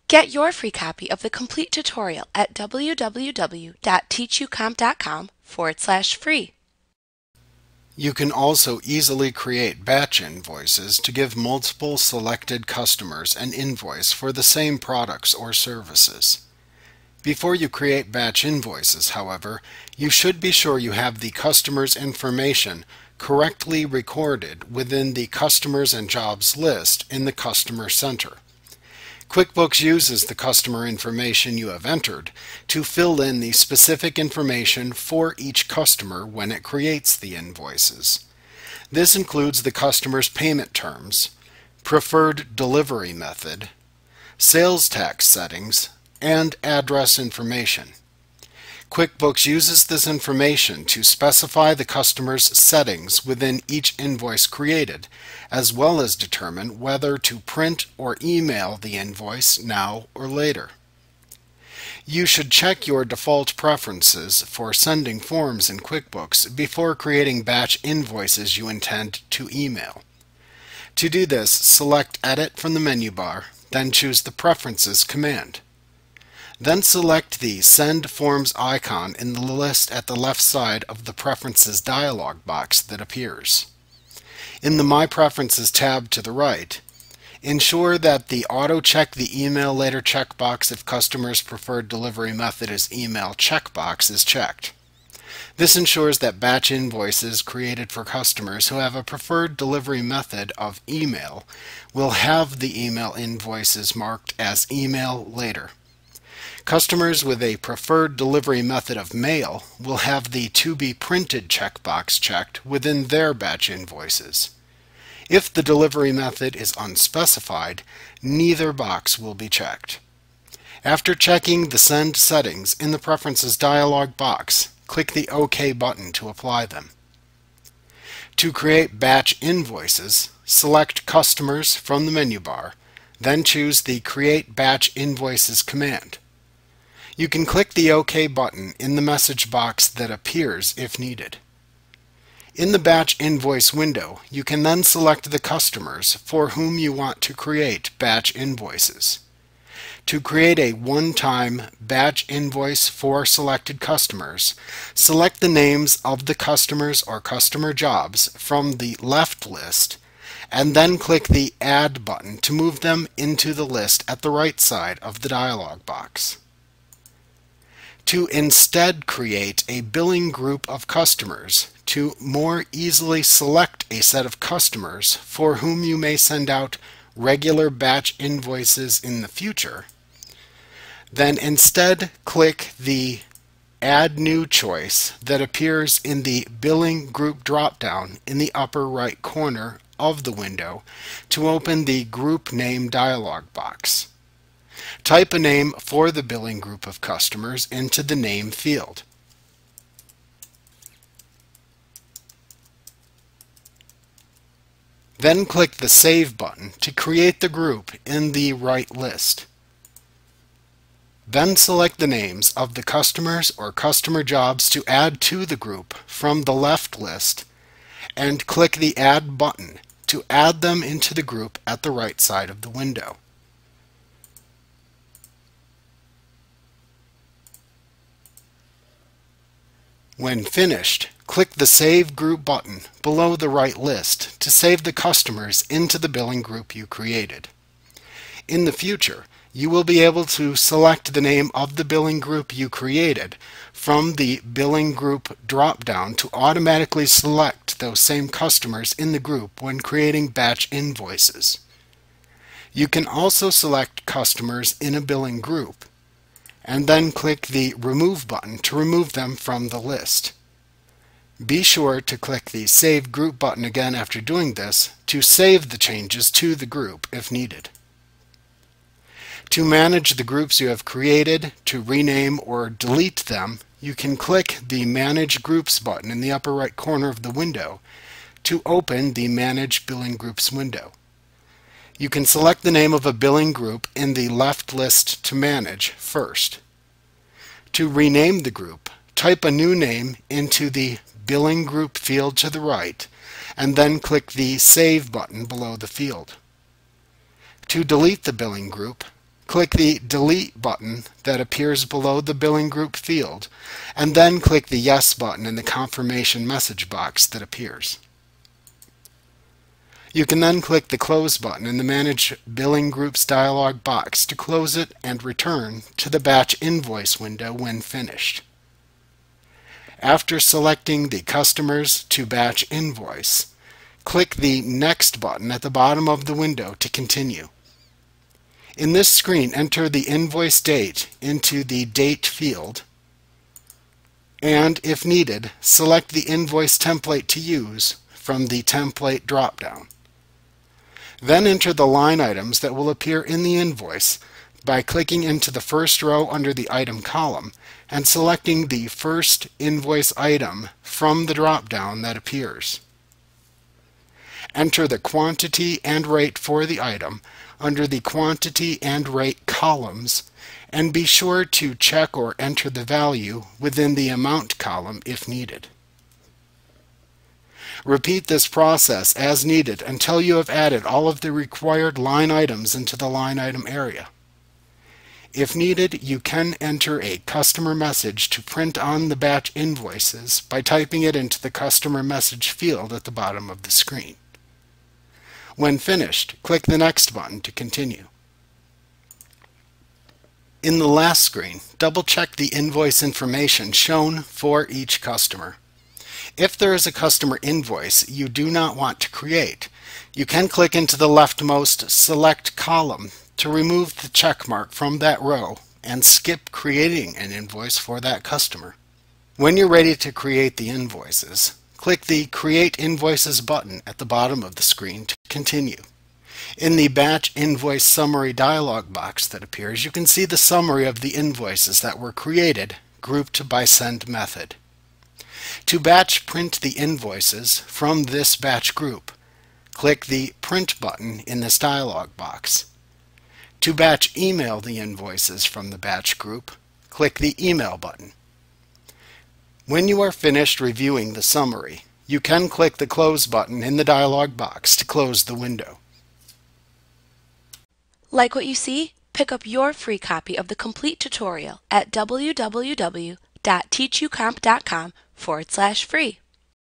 Get your free copy of the complete tutorial at www.teachucomp.com/free. You can also easily create batch invoices to give multiple selected customers an invoice for the same products or services. Before you create batch invoices, however, you should be sure you have the customer's information correctly recorded within the Customers and Jobs list in the Customer Center. QuickBooks uses the customer information you have entered to fill in the specific information for each customer when it creates the invoices. This includes the customer's payment terms, preferred delivery method, sales tax settings, and address information. QuickBooks uses this information to specify the customer's settings within each invoice created, as well as determine whether to print or email the invoice now or later. You should check your default preferences for sending forms in QuickBooks before creating batch invoices you intend to email. To do this, select Edit from the menu bar, then choose the Preferences command. Then select the Send Forms icon in the list at the left side of the Preferences dialog box that appears. In the My Preferences tab to the right, ensure that the Auto Check the Email Later checkbox if customer's preferred delivery method is email checkbox is checked. This ensures that batch invoices created for customers who have a preferred delivery method of email will have the email invoices marked as Email Later. Customers with a preferred delivery method of mail will have the To Be Printed checkbox checked within their batch invoices. If the delivery method is unspecified, neither box will be checked. After checking the Send settings in the Preferences dialog box, click the OK button to apply them. To create batch invoices, select Customers from the menu bar, then choose the Create Batch Invoices command. You can click the OK button in the message box that appears if needed. In the Batch Invoice window, you can then select the customers for whom you want to create batch invoices. To create a one-time batch invoice for selected customers, select the names of the customers or customer jobs from the left list, and then click the Add button to move them into the list at the right side of the dialog box. To instead create a billing group of customers to more easily select a set of customers for whom you may send out regular batch invoices in the future, then instead click the Add New choice that appears in the Billing Group drop-down in the upper right corner of the window to open the Group Name dialog box. Type a name for the billing group of customers into the Name field. Then click the Save button to create the group in the right list. Then select the names of the customers or customer jobs to add to the group from the left list and click the Add button to add them into the group at the right side of the window. When finished, click the Save Group button below the right list to save the customers into the billing group you created. In the future, you will be able to select the name of the billing group you created from the Billing Group drop-down to automatically select those same customers in the group when creating batch invoices. You can also select customers in a billing group, and then click the Remove button to remove them from the list. Be sure to click the Save Group button again after doing this to save the changes to the group if needed. To manage the groups you have created, to rename or delete them, you can click the Manage Groups button in the upper right corner of the window to open the Manage Billing Groups window. You can select the name of a billing group in the left list to manage first. To rename the group, type a new name into the Billing Group field to the right, and then click the Save button below the field. To delete the billing group, click the Delete button that appears below the billing group field, and then click the Yes button in the confirmation message box that appears. You can then click the Close button in the Manage Billing Groups dialog box to close it and return to the Batch Invoice window when finished. After selecting the Customers to Batch Invoice, click the Next button at the bottom of the window to continue. In this screen, enter the invoice date into the Date field, and if needed, select the invoice template to use from the Template drop-down. Then enter the line items that will appear in the invoice by clicking into the first row under the item column and selecting the first invoice item from the drop-down that appears. Enter the quantity and rate for the item under the quantity and rate columns, and be sure to check or enter the value within the amount column if needed. Repeat this process as needed until you have added all of the required line items into the line item area. If needed, you can enter a customer message to print on the batch invoices by typing it into the customer message field at the bottom of the screen. When finished, click the Next button to continue. In the last screen, double-check the invoice information shown for each customer. If there is a customer invoice you do not want to create, you can click into the leftmost Select column to remove the check mark from that row and skip creating an invoice for that customer. When you're ready to create the invoices, click the Create Invoices button at the bottom of the screen to continue. In the Batch Invoice Summary dialog box that appears, you can see the summary of the invoices that were created, grouped by send method. To batch print the invoices from this batch group, click the Print button in this dialog box. To batch email the invoices from the batch group, click the Email button. When you are finished reviewing the summary, you can click the Close button in the dialog box to close the window. Like what you see? Pick up your free copy of the complete tutorial at www.teachucomp.com/free.